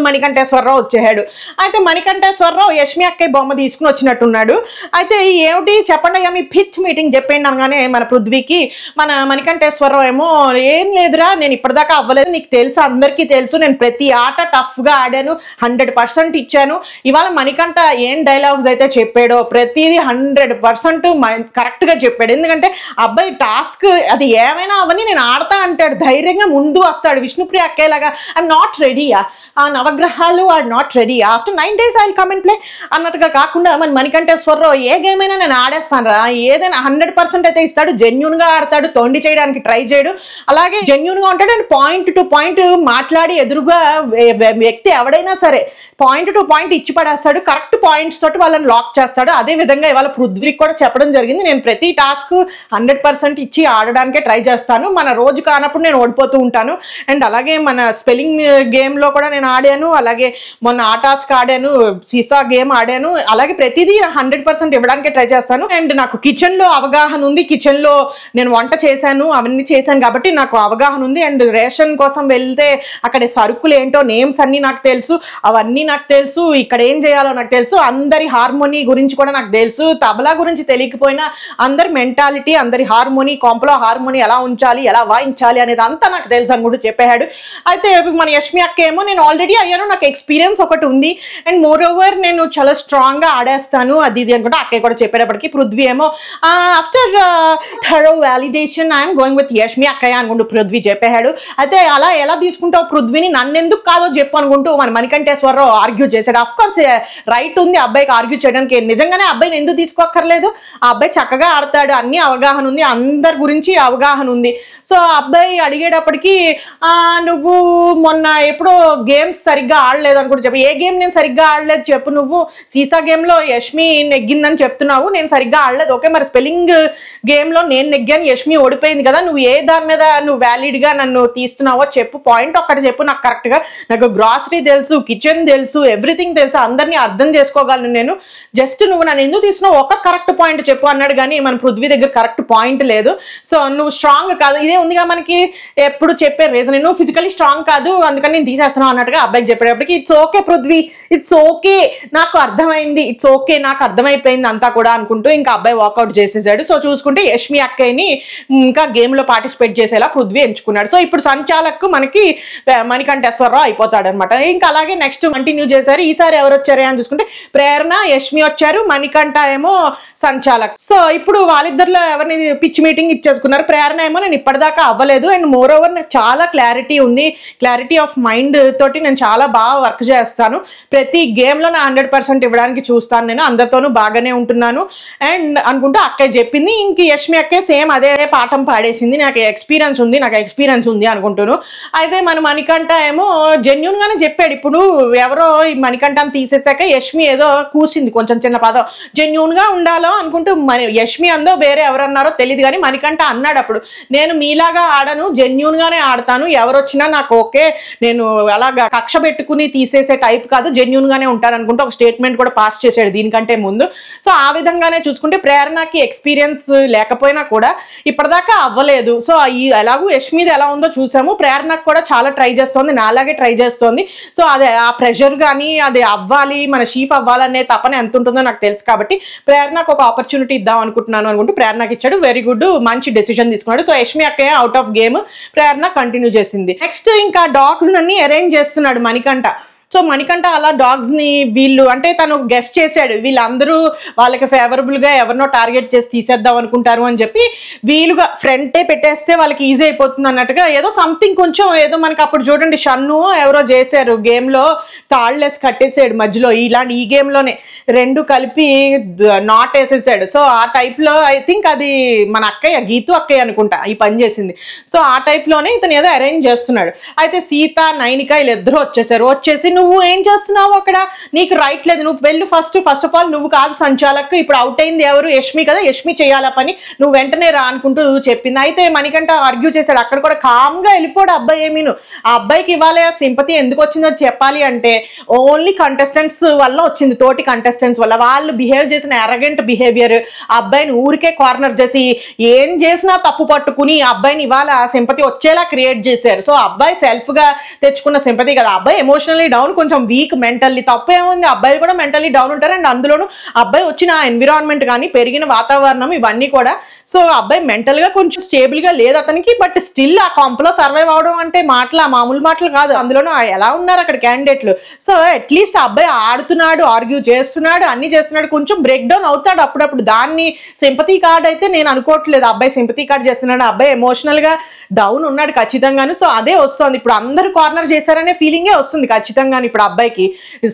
మణికంఠేశ్వరరావు వచ్చేసాడు. అయితే మణికంఠేశ్వరరావు యష్మి అక్కయ్య బొమ్మ తీసుకుని వచ్చినట్టున్నాడు. అయితే ఏమిటి చెప్పండి అయ్యా మీ పిచ్ మీటింగ్ చెప్పండి అనగానే మన పృథ్వీకి మన మణికంఠేశ్వరరావు ఏమో, ఏం లేదురా నేను ఇప్పటిదాకా అవ్వలేదు, నీకు తెలుసు, అందరికీ తెలుసు, నేను ప్రతి ఆట టఫ్గా ఆడాను, 100% ఇచ్చాను. ఇవాళ మణికంఠ ఏం డైలాగ్స్ అయితే చెప్పాడో ప్రతిదీ 100% కరెక్ట్గా చెప్పాడు. ఎందుకంటే అబ్బాయి టాస్క్ అది ఏమైనా అవన్నీ నేను ఆడతా అంటాడు, ధైర్యంగా ముందు వస్తాడు. విష్ణుప్రియ అక్కేలాగా ఐఎమ్ నాట్ రెడీయా, ఆ నవగ్రహాలు are not ready, after 9 days I will come and play అన్నట్టుగా కాకుండా మన మణికంఠేశ్వరరావు ఏ గేమ్ అయినా నేను ఆడేస్తాను రా, ఏదైనా 100% అయితే ఇస్తాడు, జెన్యున్గా ఆడతాడు, తొండి చేయడానికి ట్రై చేయడు, అలాగే జెన్యున్గా ఉంటాడు. అండ్ పాయింట్ టు పాయింట్ మాట్లాడి ఎదురుగా వ్యక్తి ఎవడైనా సరే పాయింట్ టు పాయింట్ ఇచ్చి పడేస్తాడు, కరెక్ట్ పాయింట్స్ తోటి వాళ్ళని లాక్ చేస్తాడు. అదే విధంగా ఇవాళ పృథ్వీకి కూడా చెప్పడం జరిగింది, నేను ప్రతి టాస్క్ 100% ఇచ్చి ఆడడానికే ట్రై చేస్తాను, మన రోజు కానప్పుడు నేను ఓడిపోతూ ఉంటాను. అండ్ అలాగే మన స్పెల్లింగ్ గేమ్లో కూడా నేను ఆడాను, అలాగే మొన్న ఆ టాస్క్ ఆడాను, సీసా గేమ్ ఆడాను, అలాగే ప్రతిదీ 100% ఇవ్వడానికే ట్రై చేస్తాను. అండ్ నాకు కిచెన్లో అవగాహన ఉంది, కిచెన్లో నేను వంట చేశాను, అవన్నీ చేశాను కాబట్టి నాకు అవగాహన ఉంది. అండ్ రేషన్ కోసం వెళ్తే అక్కడ సరుకులు ఏంటో నేమ్స్ అన్నీ నాకు తెలుసు, అవన్నీ నాకు తెలుసు, ఇక్కడ ఏం చేయాలో నాకు తెలుసు, అందరి హార్మోనీ గురించి కూడా నాకు తెలుసు, తబలా గురించి తెలియకపోయినా అందరి మెంటాలిటీ, అందరి హార్మోనీ, కొంపలో హార్మోనీ ఎలా ఉంచాలి, ఎలా వాయించాలి అనేది అంతా నాకు తెలుసు అని కూడా చెప్పాడు. అయితే మన యష్మి అక్క ఏమో నేను ఆల్రెడీ అయ్యాను, నాకు ఎక్స్పీరియన్స్ ఒకటి ఉంది, అండ్ మోర్ ఓవర్ నేను చాలా స్ట్రాంగ్గా ఆడేస్తాను అది ఇది అనుకుంటే అక్కయ్య కూడా చెప్పేటప్పటికి పృథ్వీ ఏమో after thorough validation I'm going with Yashmi అక్కయ్య అనుకుంటూ పృథ్వీ చెప్పాడు. అయితే అలా ఎలా తీసుకుంటావు పృథ్వీని, నన్ను ఎందుకు కాదో చెప్పు అనుకుంటూ మన మణికంఠేశ్వరరావు ఆర్గ్యూ చేశాడు. అఫ్ కోర్స్ రైట్ ఉంది అబ్బాయికి ఆర్గ్యూ చేయడానికి, నిజంగానే అబ్బాయిని ఎందుకు తీసుకోక్కర్లేదు, ఆ అబ్బాయి చక్కగా ఆడతాడు, అన్ని అవగాహన ఉంది, అందరి గురించి అవగాహన ఉంది. సో అబ్బాయి అడిగేటప్పటికి నువ్వు మొన్న ఎప్పుడో గేమ్స్ సరిగ్గా ఆడలేదు అని కూడా చెప్పు, ఏ గేమ్ నేను సరిగ్గా ఆడలేదు చెప్పు, నువ్వు సీసా గేమ్లో యష్మి నెగ్గిందని చెప్తున్నావు, నేను సరిగ్గా ఆడలేదు, ఓకే మరి స్పెల్లింగ్ గేమ్లో నేను నెగ్గాను, యష్మి ఓడిపోయింది కదా, నువ్వు ఏ దాని మీద నువ్వు వ్యాలిడ్గా నన్ను తీస్తున్నావో చెప్పు, పాయింట్ ఒక్కటి చెప్పు నాకు కరెక్ట్గా, నాకు గ్రాసరీ తెలుసు, కిచెన్ తెలుసు, ఎవ్రీథింగ్ తెలుసు, అందరినీ అర్థం చేసుకోగలను నేను, జస్ట్ నువ్వు నన్ను ఎందుకు తీసినావు ఒక కరెక్ట్ పాయింట్ చెప్పు అన్నాడు. కానీ మన పృథ్వీ దగ్గర కరెక్ట్ పాయింట్ లేదు. సో నువ్వు స్ట్రాంగ్ కాదు, ఇదే ఉందిగా మనకి ఎప్పుడు చెప్పే రీజన్, నువ్వు ఫిజికలీ స్ట్రాంగ్ కాదు అందుకని నేను తీసేస్తున్నావు అన్నట్టుగా అబ్బాయికి చెప్పేటప్పటికి it's okay Prithvi, it's okay, నాకు అర్థమైంది, ఇట్స్ ఓకే, నాకు అర్థమైపోయింది అంతా కూడా అనుకుంటూ ఇంకా అబ్బాయి వాకౌట్ చేసేసాడు. సో చూసుకుంటే యష్మి అక్కయ్యని ఇంకా గేమ్లో పార్టిసిపేట్ చేసేలా పృథ్వీ ఎంచుకున్నాడు. సో ఇప్పుడు సంచాలకు మనకి మణికంఠేశ్వరరావు అయిపోతాడు అనమాట. ఇంకా అలాగే నెక్స్ట్ కంటిన్యూ చేశారు. ఈసారి ఎవరు వచ్చారు అని చూసుకుంటే ప్రేరణ, యష్మి వచ్చారు, మణికంఠ ఏమో సంచాలక్. సో ఇప్పుడు వాళ్ళిద్దరిలో ఎవరిని పిచ్ మీటింగ్ ఇచ్చేసుకున్నారు. ప్రేరణ ఏమో నేను ఇప్పటిదాకా అవ్వలేదు, అండ్ మోర్ ఓవర్ నాకు చాలా క్లారిటీ ఉంది, క్లారిటీ ఆఫ్ మైండ్ తోటి నేను చాలా బాగా వర్క్ చేస్తాను, ప్రతి గేమ్లో నా 100% ఇవ్వడానికి చూస్తాను, నేను అందరితోనూ బాగానే ఉంటున్నాను అండ్ అనుకుంటూ అక్కయ్య చెప్పింది. ఇంక యష్మి అక్కయ్య సేమ్ అదే పాఠం పాడేసింది, నాకు ఎక్స్పీరియన్స్ ఉంది అనుకుంటున్నాను. అయితే మన మణికంఠ ఏమో జెన్యున్గానే చెప్పాడు. ఇప్పుడు ఎవరో ఈ మణికంఠని తీసేసాక యష్మి ఏదో కూసింది కొంచెం చిన్న పదం, జెన్యున్గా ఉండాలో అనుకుంటూ యష్మి అందో వేరే ఎవరన్నారో తెలియదు కానీ మణికంఠ అన్నాడు అప్పుడు, నేను మీలాగా ఆడను, జెన్యూన్ గానే ఆడతాను, ఎవరు వచ్చినా నాకు ఓకే, నేను అలాగా కక్ష పెట్టుకుని తీసేసే టైప్ కాదు, జెన్యూన్ గానే ఉంటాను అనుకుంటే ఒక స్టేట్మెంట్ కూడా పాస్ చేశాడు దీనికంటే ముందు. సో ఆ విధంగానే చూసుకుంటే ప్రేరణకి ఎక్స్పీరియన్స్ లేకపోయినా కూడా ఇప్పటిదాకా అవ్వలేదు. సో ఈ ఎలాగూ యష్మిది ఎలా ఉందో చూసాము, ప్రేరణకు కూడా చాలా ట్రై చేస్తోంది, నాలాగే ట్రై చేస్తోంది. సో అదే ఆ ప్రెషర్ కానీ అది అవ్వాలి, మన షీఫ్ అవ్వాలనే తపన ఎంత ఉంటుందో నాకు తెలుసు కాబట్టి ప్రేరణకు ఒక ఆపర్చునిటీ ఇద్దాం అనుకుంటున్నాను అనుకుంటూ ప్రేరణకి ఇచ్చాడు. వెరీ గుడ్, మంచి డెసిషన్ తీసుకున్నాడు. సో యష్మి అక్కయ్య out of game, Prerana continue చేసింది. నెక్స్ట్ ఇంకా డాగ్స్ అన్ని అరేంజ్ చేస్తున్నాడు మణికంఠ. సో మణికంఠ అలా డాగ్స్ ని వీళ్ళు అంటే తను గెస్ట్ చేశాడు, వీళ్ళందరూ వాళ్ళకి ఫేవరబుల్ గా ఎవరినో టార్గెట్ చేసి తీసేద్దాం అనుకుంటారు అని చెప్పి వీలుగా ఫ్రంటే పెట్టేస్తే వాళ్ళకి ఈజీ అయిపోతుంది అన్నట్టుగా ఏదో సంథింగ్ కొంచెం ఏదో మనకి అప్పుడు చూడండి షన్ను ఎవరో చేశారు గేమ్ లో, తాళ్ళేసి కట్టేసాడు మధ్యలో, ఇలాంటి ఈ గేమ్ లోనే రెండు కలిపి నాట్ వేసేసాడు. సో ఆ టైప్ లో ఐ థింక్ అది మన అక్కయ్య గీతు అక్కయ్య అనుకుంటా ఈ పని చేసింది. సో ఆ టైప్ లోనే ఇతను ఏదో అరేంజ్ చేస్తున్నాడు. అయితే సీత నైనిక వీళ్ళిద్దరూ వచ్చేసారు. వచ్చేసి నువ్వు ఏం చేస్తున్నావు అక్కడ, నీకు రైట్ లేదు, నువ్వు వెళ్ళు ఫస్ట్ ఆఫ్ ఆల్ నువ్వు కాదు సంచాలక్, ఇప్పుడు అవుట్ అయింది ఎవరు, యష్మి కదా, యష్మి చేయాల పని, నువ్వు వెంటనే రా అనుకుంటూ చెప్పింది. అయితే మణికంఠ ఆర్గ్యూ చేశాడు, అక్కడ కూడా కామ్గా వెళ్ళిపోడు అబ్బాయి. ఏమీను ఆ అబ్బాయికి ఇవ్వాలి సింపతి ఎందుకు వచ్చిందో చెప్పాలి అంటే ఓన్లీ కంటెస్టెంట్స్ వల్ల వచ్చింది, తోటి కంటెస్టెంట్స్ వల్ల. వాళ్ళు బిహేవ్ చేసిన అరగెంట్ బిహేవియర్, ఆ అబ్బాయిని ఊరికే కార్నర్ చేసి ఏం చేసినా తప్పు పట్టుకుని ఆ అబ్బాయిని ఇవాళ సింపతి వచ్చేలా క్రియేట్ చేశారు. సో అబ్బాయి సెల్ఫ్ గా తెచ్చుకున్న సింపతి కదా, అబ్బాయి ఎమోషనల్లీ డౌన్, కొంచెం వీక్ మెంటల్లీ, తప్పు ఏముంది, అబ్బాయిలు కూడా మెంటల్లీ డౌన్ ఉంటారు. అండ్ అందులోనూ అబ్బాయి వచ్చిన ఎన్విరాన్మెంట్ కానీ పెరిగిన వాతావరణం ఇవన్నీ కూడా, సో అబ్బాయి మెంటల్ గా కొంచెం స్టేబుల్ గా లేదు అతనికి. బట్ స్టిల్ ఆ కాంప్లో సర్వైవ్ అవడం అంటే మామూలు మాటలు కాదు, అందులోనూ ఎలా ఉన్నారు అక్కడ క్యాండిడేట్లు. సో అట్లీస్ట్ ఆ అబ్బాయి ఆడుతున్నాడు, ఆర్గ్యూ చేస్తున్నాడు, అన్ని చేస్తున్నాడు, కొంచెం బ్రేక్ డౌన్ అవుతాడు అప్పుడప్పుడు. దాన్ని సింపతి కార్డ్ అయితే నేను అనుకోవట్లేదు అబ్బాయి సింపతి కార్డ్ చేస్తున్నాడు, అబ్బాయి ఎమోషనల్ గా డౌన్ ఉన్నాడు ఖచ్చితంగాను. సో అదే వస్తుంది ఇప్పుడు, అందరు కార్నర్ చేశారనే ఫీలింగే వస్తుంది ఖచ్చితంగా ఇప్పుడు అబ్బాయికి.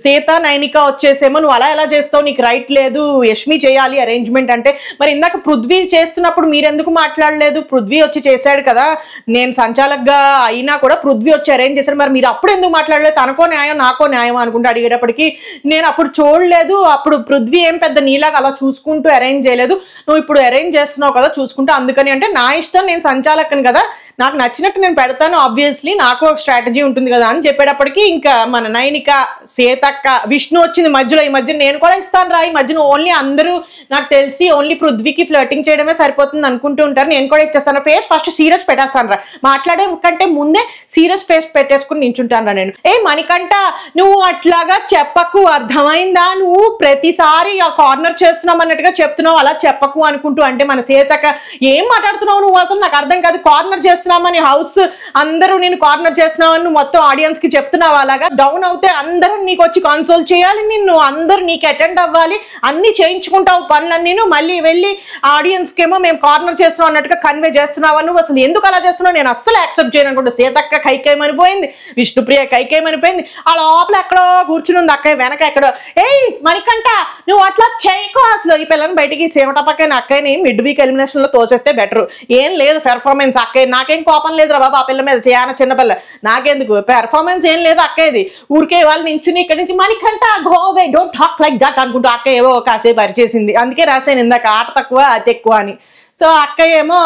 సీత నైనిక వచ్చేసేమో నువ్వు అలా ఎలా చేస్తావు, నీకు రైట్ లేదు, యష్మి చేయాలి అరేంజ్మెంట్ అంటే. మరి ఇందాక పృథ్వీ చేస్తున్నప్పుడు మీరెందుకు మాట్లాడలేదు, పృథ్వీ వచ్చి చేశాడు కదా, నేను సంచాలక్గా అయినా కూడా పృథ్వీ వచ్చి అరేంజ్ చేశాడు, మరి మీరు అప్పుడు ఎందుకు మాట్లాడలేదు, తనకో న్యాయం నాకో న్యాయం అనుకుంటూ అడిగేటప్పటికి నేను అప్పుడు చూడలేదు, అప్పుడు పృథ్వీ ఏం పెద్ద నీలాగా అలా చూసుకుంటూ అరేంజ్ చేయలేదు, నువ్వు ఇప్పుడు అరేంజ్ చేస్తున్నావు కదా చూసుకుంటూ, అందుకని అంటే నా ఇష్టం, నేను సంచాలకను కదా, నాకు నచ్చినట్టు నేను పెడతాను, ఆబ్వియస్లీ నాకు ఒక స్ట్రాటజీ ఉంటుంది కదా అని చెప్పేటప్పటికి ఇంకా మన నైనిక, సీతక్క, విష్ణు వచ్చింది మధ్యలో. ఈ మధ్య నేను కూడా ఇస్తాను రా, ఈ మధ్యన ఓన్లీ అందరూ నాకు తెలిసి ఓన్లీ పృథ్వీకి ఫ్లర్టింగ్ చేయడమే సరిపోతుంది అనుకుంటూ ఉంటారు, నేను కూడా ఇచ్చేస్తాను, ఫేస్ ఫస్ట్ సీరియస్ పెట్టేస్తాను రా, మాట్లాడే కంటే ముందే సీరియస్ ఫేస్ పెట్టేసుకుని నించుంటాను రా నేను. ఏ మణికంఠ నువ్వు అట్లాగా చెప్పకు, అర్థమైందా, నువ్వు ప్రతిసారి ఆ కార్నర్ చేస్తున్నావు అన్నట్టుగా చెప్తున్నావు, అలా చెప్పకు అనుకుంటూ. అంటే మన సీతక్క ఏం మాట్లాడుతున్నావు నువ్వు, అసలు నాకు అర్థం కాదు, కార్నర్ చేస్తున్నామని హౌస్ అందరూ నేను కార్నర్ చేస్తున్నావని నువ్వు మొత్తం ఆడియన్స్ కి చెప్తున్నావు, అలాగా డౌన్ అవుతే అందరూ నీకు వచ్చి కన్సోల్ చేయాలి, నిన్ను అందరూ నీకు అటెండ్ అవ్వాలి, అన్ని చేయించుకుంటావు పనులన్నీ, మళ్ళీ వెళ్ళి ఆడియన్స్ కేమో మేము కార్నర్ చేస్తున్నాం అన్నట్టుగా కన్వే చేస్తున్నావు, నువ్వు అసలు ఎందుకు అలా చేస్తున్నావు, నేను అస్సలు యాక్సెప్ట్ చేయను అనుకుంటా. సీతక్క కైకేయమనిపోయింది, విష్ణుప్రియ కైకేయమనిపోయింది, ఆ లోపల ఎక్కడో కూర్చుని ఉంది అక్కయ్య వెనక ఎక్కడో, ఏయ్ మణికంఠ నువ్వు అట్లా చేయకు, అసలు ఈ పిల్లని బయటికి సేవటపక్కన అక్కయ్యని మిడ్ వీక్ ఎలిమినేషన్ లో తోసేస్తే బెటర్, ఏం లేదు పెర్ఫార్మెన్స్ అక్కయ్య, నాకేం కోపం లేదురా బాబు ఆ పిల్ల మీద, చేయన చిన్నపిల్ల నాకెందుకు పెర్ఫార్మెన్స్ ఏం లేదు అక్కయ్యది, ఊరికే వాళ్ళు నించుని ఇక్కడి నుంచి Manikanta go away don't talk like that అనుకుంటూ అక్కయ్య ఏవో కాసేపు అరిచేసింది, అందుకే రాశాను ఇందాక ఆట తక్కువ అతి ఎక్కువ అని. సో అక్కయ్య ఏమో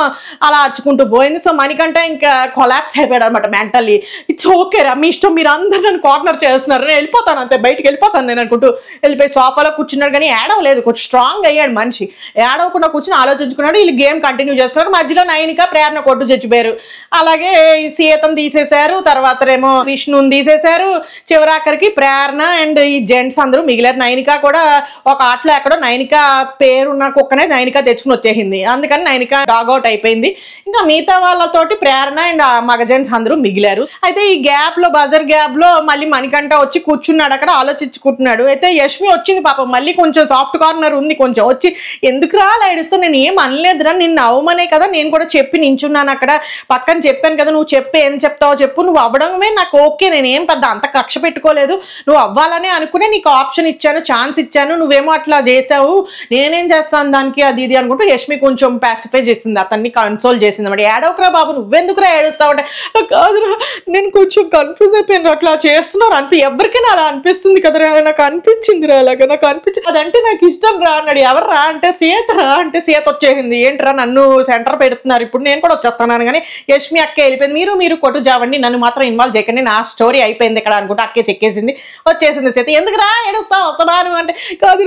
అలా అరుచుకుంటూ పోయింది. సో మణికంఠ ఇంకా కొలాప్స్ అయిపోయాడు అనమాట మెంటల్లీ. ఇట్స్ ఓకే రా మీ ఇష్టం, మీరు అందరూ నన్ను కార్నర్ చేస్తున్నారు, నేను వెళ్ళిపోతాను అంతే, బయటికి వెళ్ళిపోతాను నేను అనుకుంటూ వెళ్ళిపోయి సోఫాలో కూర్చున్నాడు. కానీ ఏడవలేదు, కొంచెం స్ట్రాంగ్ అయ్యాడు మనిషి, ఏడవకుండా కూర్చుని ఆలోచించుకున్నాడు. వీళ్ళు గేమ్ కంటిన్యూ చేసుకున్నారు. మధ్యలో నైనిక ప్రేరణ కొట్టు చచ్చిపోయారు. అలాగే సీతను తీసేశారు, తర్వాత ఏమో విష్ణుని తీసేశారు, చివరాఖరికి ప్రేరణ అండ్ ఈ జెంట్స్ అందరూ మిగిలారు. నైనిక కూడా ఒక ఆటలో ఎక్కడో నైనిక పేరున్న కుక్కనే నైనిక తెచ్చుకుని వచ్చేసింది, అందుకని నైనిక డాగ్అవుట్ అయిపోయింది. ఇంకా మిగతా వాళ్ళతోటి ప్రేరణ అండ్ మగ జెంట్స్ అందరూ మిగిలారు. అయితే ఈ గ్యాప్ లో బజర్ గ్యాప్ లో మళ్ళీ మణికంఠ వచ్చి కూర్చున్నాడు అక్కడ ఆలోచించుకుంటున్నాడు. అయితే యష్మి వచ్చింది పాపం, మళ్ళీ కొంచెం సాఫ్ట్ కార్నర్ ఉంది, కొంచెం వచ్చి ఎందుకు రా లైడుస్తూ, నేను ఏం అనలేదురా, నిన్ను అవమనే కదా నేను కూడా చెప్పి నించున్నాను అక్కడ పక్కన, చెప్పాను కదా నువ్వు చెప్పి ఏం చెప్తావో చెప్పు, నువ్వు అవ్వడమే నాకు ఓకే, నేనేం పెద్ద అంత కక్ష పెట్టుకోలేదు, నువ్వు అవ్వాలనే అనుకునే నీకు ఆప్షన్ ఇచ్చాను, ఛాన్స్ ఇచ్చాను, నువ్వేమో అట్లా చేసావు, నేనేం చేస్తాను దానికి అది ఇది అనుకుంటూ యష్మి కొంచెం పాసిఫై చేసింది, అతన్ని కన్సోల్ చేసింది అన్నమాట. ఏడవకురా బాబు, నువ్వెందుకురా ఏడుస్తావు అంటే, కాదురా నేను కొంచెం కన్ఫ్యూజ్ అయిపోయాను, అట్లా చేస్తున్నారు ఎవరికైనా అలా అనిపిస్తుంది కదరా, నాకు అనిపించిందిరా, అలాగా నాకు అనిపించింది, అదంటే నాకు ఇష్టం రా అన్నాడు. ఎవర్రా అంటే సీత రా అంటే సీత వచ్చేసింది. ఏంట్రా నన్ను సెంటర్ పెడుతున్నారు, ఇప్పుడు నేను కూడా వచ్చేస్తున్నాను. కానీ యష్మి అక్క వెళ్ళిపోయింది. మీరు కొట్టు జావండి, నన్ను మాత్రం ఇన్వాల్వ్ చేయకండి, నా స్టోరీ అయిపోయింది ఇక్కడ అనుకుంటే అక్కే చెక్కేసింది, వచ్చేసింది సీత. ఎందుకు రా ఏడుస్తావు, వస్తావా నువ్వు అంటే, కాదు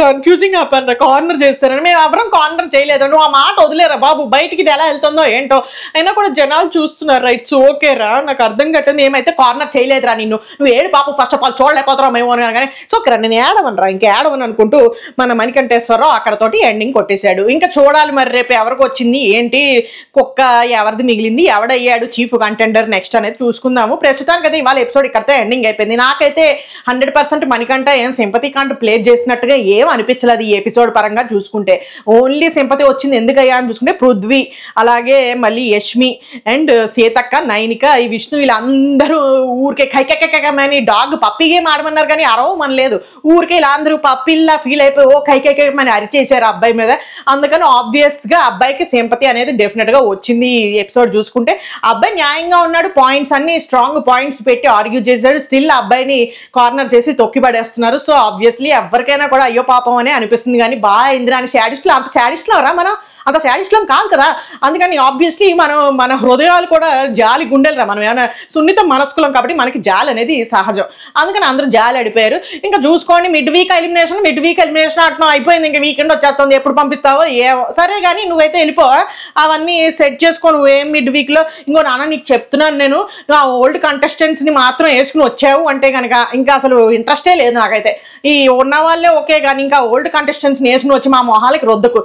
కన్ఫ్యూజింగ్ అయిపోయినరా, కార్నర్ చేస్తారని. మేము ఎవరం కార్నర్ చేయలేదు, నువ్వు ఆ మాట వదిలేరా బాబు, బయటికి ఇది ఎలా వెళ్తుందో ఏంటో, అయినా కూడా జనాలు చూస్తున్నారు. రైట్స్ ఓకే రా, నాకు అర్థం కట్టింది, ఏమైతే కార్నర్ చేయలేదురా నిన్ను, నువ్వు ఏడు పాప ఫస్ట్ ఆఫ్ ఆల్ చూడలేకపోతున్నావు మేము అని. కానీ సోకేరా నేను ఏడవనరా, ఇంకా ఏడవని అనుకుంటూ మన మణికంఠేశ్వరరావు అక్కడతోటి ఎండింగ్ కొట్టేశాడు. ఇంకా చూడాలి మరి రేపు ఎవరికి వచ్చింది ఏంటి, కుక్క ఎవరిది మిగిలింది, ఎవడయ్యాడు చీఫ్ కంటెండర్ నెక్స్ట్ అనేది చూసుకుందాము. ప్రస్తుతానికి అయితే ఇవాళ ఎపిసోడ్ ఇక్కడితో ఎండింగ్ అయిపోయింది. నాకైతే 100% మణికంఠ ఏం సింపతి కాంట్ ప్లే చేసినట్టుగా ఏం అనిపించలేదు ఈ ఎపిసోడ్ పరంగా చూసుకుంటే. ఓన్లీ సింపతి వచ్చింది ఎందుకయ్యా అని చూసుకుంటే పృథ్వీ, అలాగే మళ్ళీ యష్మి అండ్ సీతక్క, నైనిక, ఈ విష్ణు, వీళ్ళందరూ ఊరికే కైకైకైకమని డాగ్ పప్పి గేమ్ ఆడమన్నారు కానీ అరవమనలేదు. ఊరికే ఇలా అందరూ పప్పిల్లా ఫీల్ అయిపోయి ఓ కైకైకమని అరిచేశారు అబ్బాయి మీద. అందుకని ఆబ్వియస్ గా అబ్బాయికి సింపతి అనేది డెఫినెట్ గా వచ్చింది ఈ ఎపిసోడ్ చూసుకుంటే. అబ్బాయి న్యాయంగా ఉన్నాడు, పాయింట్స్ అన్ని స్ట్రాంగ్ పాయింట్స్ పెట్టి ఆర్గ్యూ చేశాడు. స్టిల్ అబ్బాయిని కార్నర్ చేసి తొక్కి పడేస్తున్నారు. సో ఆబ్వియస్లీ ఎవరికైనా కూడా అయ్యో పాపం అనే అనిపిస్తుంది. కానీ బాగా ఇంద్రాని శాడిస్టులు, అంత శాడిస్టులు రా మనం, అంత శాడిస్టులం కాదు కదా. అందుకని ఆబ్వియస్లీ మన హృదయాలు కూడా జాలి గుండెలు రా, మనం ఏమైనా సున్నిత మనస్కులం కాబట్టి మనకి జాలి అనేది సహజం. అందుకని అందరూ జాలి అడిపోయారు. ఇంకా చూసుకోండి, మిడ్ వీక్ ఎలిమినేషన్ అంటున్నాం, అయిపోయింది, ఇంకా వీకెండ్ వచ్చేస్తుంది, ఎప్పుడు పంపిస్తావో ఏవో సరే. కానీ నువ్వైతే వెళ్ళిపో, అవన్నీ సెట్ చేసుకో, నువ్వేం మిడ్ వీక్లో. ఇంకో నాన్న నీకు చెప్తున్నాను, నేను నువ్వు ఆ ఓల్డ్ కంటెస్టెంట్స్ని మాత్రం వేసుకుని వచ్చావు అంటే కనుక ఇంకా అసలు ఇంట్రెస్టే లేదు నాకైతే. ఈ ఉన్న వాళ్ళే ఓకే, కానీ ఇంకా ఓల్డ్ కంటెస్టెంట్స్ని వేసుకుని వచ్చి మా మొహాలకి రొద్దుకు.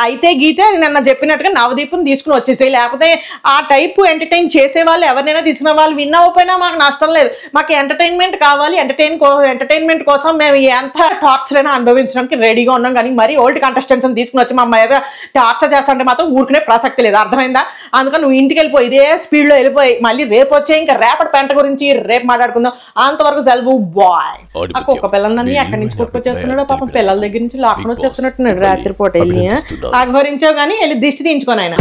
అయితే గీతే నిన్న చెప్పినట్టుగా నవదీప్ని తీసుకుని వచ్చేసేయి. లేకపోతే ఆ టైపు ఎంటర్టైన్ చేసే వాళ్ళు ఎవరినైనా తీసుకున్న వాళ్ళు విన్ అవ్వకపోయినా మాకు నష్టం లేదు. మాకు ఎంటర్టైన్మెంట్ కావాలి, ఎంటర్టైన్మెంట్ కోసం మేము ఎంత టార్చర్ అయినా అనుభవించడానికి రెడీగా ఉన్నాం. కానీ మరి ఓల్డ్ కంటెస్టెంట్స్ తీసుకుని వచ్చి మా మీద టార్చర్ చేస్తుంటే మాత్రం ఊరుకునే ప్రసక్తి లేదు, అర్థమైందా? అందుకని నువ్వు ఇంటికి వెళ్ళిపోయి ఇదే స్పీడ్లో వెళ్ళిపోయి మళ్ళీ రేపు వచ్చే ఇంకా రేపటి పెంట గురించి రేపు మాట్లాడుకుందాం. అంతవరకు సెలవు బాయ్. ఒక్క పిల్లలన్నీ ఎక్కడి నుంచి కొట్టుకొచ్చేస్తున్నాడో పాపం, పిల్లల దగ్గర నుంచి లాక్కొని వచ్చేస్తున్నట్టున్నాడు రాత్రిపూట వెళ్ళి. ఆగ్వరించావు కానీ వెళ్ళి దిష్టి తీయించుకొని ఆయన.